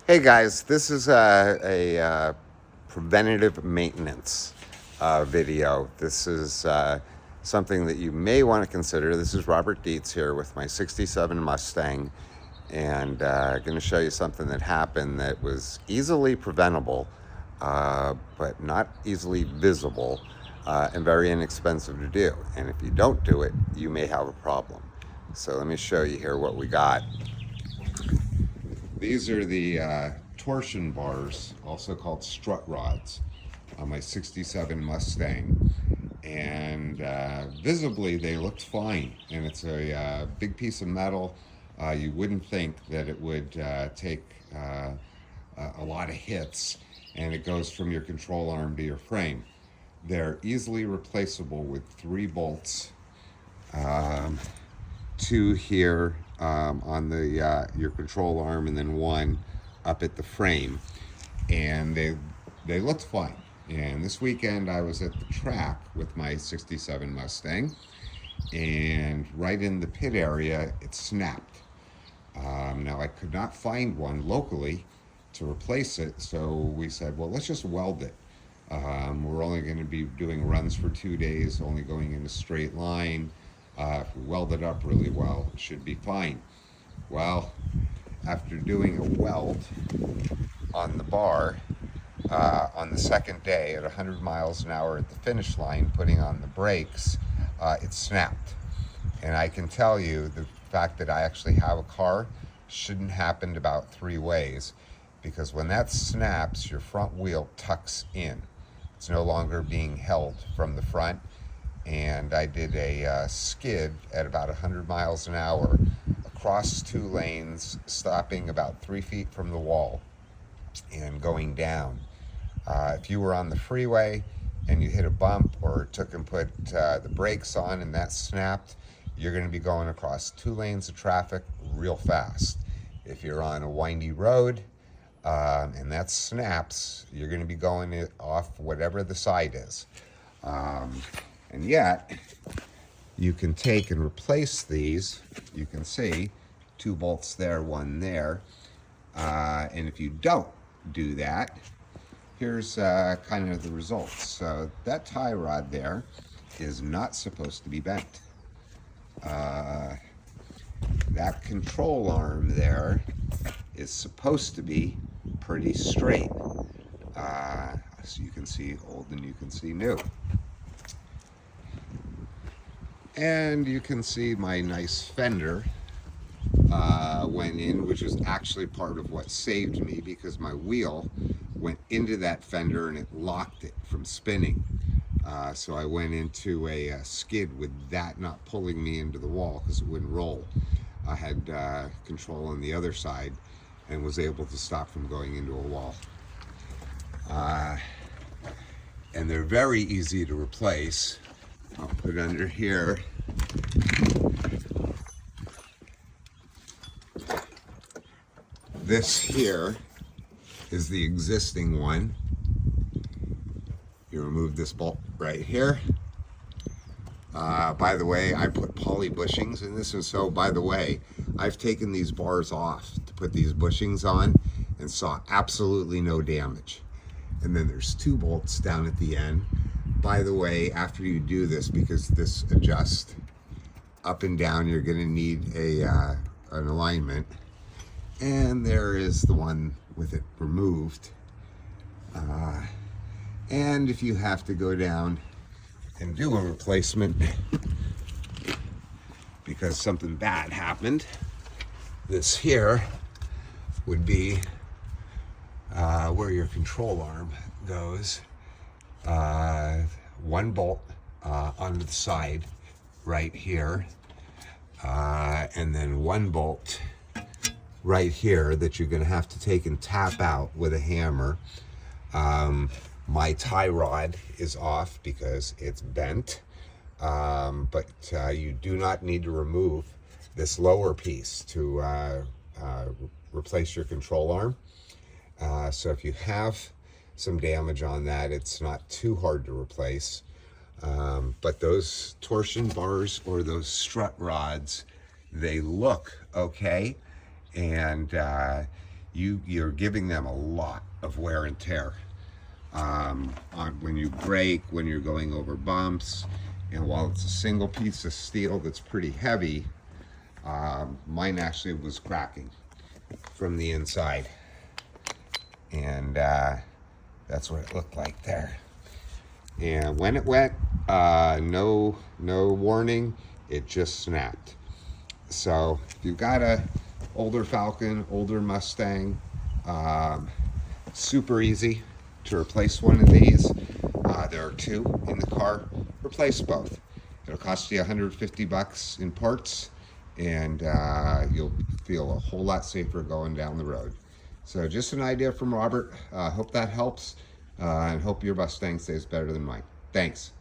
Hey guys, this is a preventative maintenance video. This is something that you may want to consider. This is Robert Dietz here with my 67 Mustang, and going to show you something that happened that was easily preventable, but not easily visible, and very inexpensive to do. And if you don't do it, you may have a problem. So let me show you here what we got. These are the torsion bars, also called strut rods, on my 67 Mustang. And visibly, they looked fine. And it's a big piece of metal. You wouldn't think that it would take a lot of hits, and it goes from your control arm to your frame. They're easily replaceable with 3 bolts. 2 here on the your control arm, and then 1 up at the frame, and they looked fine. And this weekend I was at the track with my 67 Mustang, and right in the pit area it snapped. Now I could not find one locally to replace it, so we said, well, let's just weld it. We're only going to be doing runs for 2 days, only going in a straight line. If we weld it up really well, it should be fine. Well, after doing a weld on the bar on the second day at 100 miles an hour at the finish line, putting on the brakes, it snapped. And I can tell you the fact that I actually have a car shouldn't happen about 3 ways, because when that snaps, your front wheel tucks in. It's no longer being held from the front. And I did a skid at about 100 miles an hour across 2 lanes, stopping about 3 feet from the wall and going down. If you were on the freeway and you hit a bump or took and put the brakes on and that snapped, you're going to be going across 2 lanes of traffic real fast. If you're on a windy road and that snaps, you're going to be going off whatever the side is. And yet, you can take and replace these. You can see 2 bolts there, 1 there. And if you don't do that, here's kind of the results. So that tie rod there is not supposed to be bent. That control arm there is supposed to be pretty straight. So you can see old and you can see new. And you can see my nice fender went in, which was actually part of what saved me, because my wheel went into that fender and it locked it from spinning. So I went into a skid with that not pulling me into the wall because it wouldn't roll. I had control on the other side and was able to stop from going into a wall. And they're very easy to replace. I'll put it under here. This here is the existing one. You remove this bolt right here. By the way, I put poly bushings in this, and so, by the way, I've taken these bars off to put these bushings on and saw absolutely no damage. And then there's 2 bolts down at the end. By the way, after you do this, because this adjusts up and down, you're going to need an alignment. And there is the one with it removed. And if you have to go down and do a replacement because something bad happened, this here would be where your control arm goes. 1 bolt on the side right here, and then 1 bolt right here that you're going to have to take and tap out with a hammer. My tie rod is off because it's bent, but you do not need to remove this lower piece to replace your control arm. So if you have some damage on that, it's not too hard to replace. But those torsion bars or those strut rods, they look okay. And you're giving them a lot of wear and tear when you brake, when you're going over bumps. And while it's a single piece of steel that's pretty heavy, mine actually was cracking from the inside, and that's what it looked like there. And when it went, no warning, it just snapped. So if you've got a older Falcon, older Mustang, super easy to replace one of these. There are two in the car. Replace both. It'll cost you $150 in parts, and you'll feel a whole lot safer going down the road. So just an idea from Robert. Hope that helps, and hope your Mustang stays better than mine. Thanks.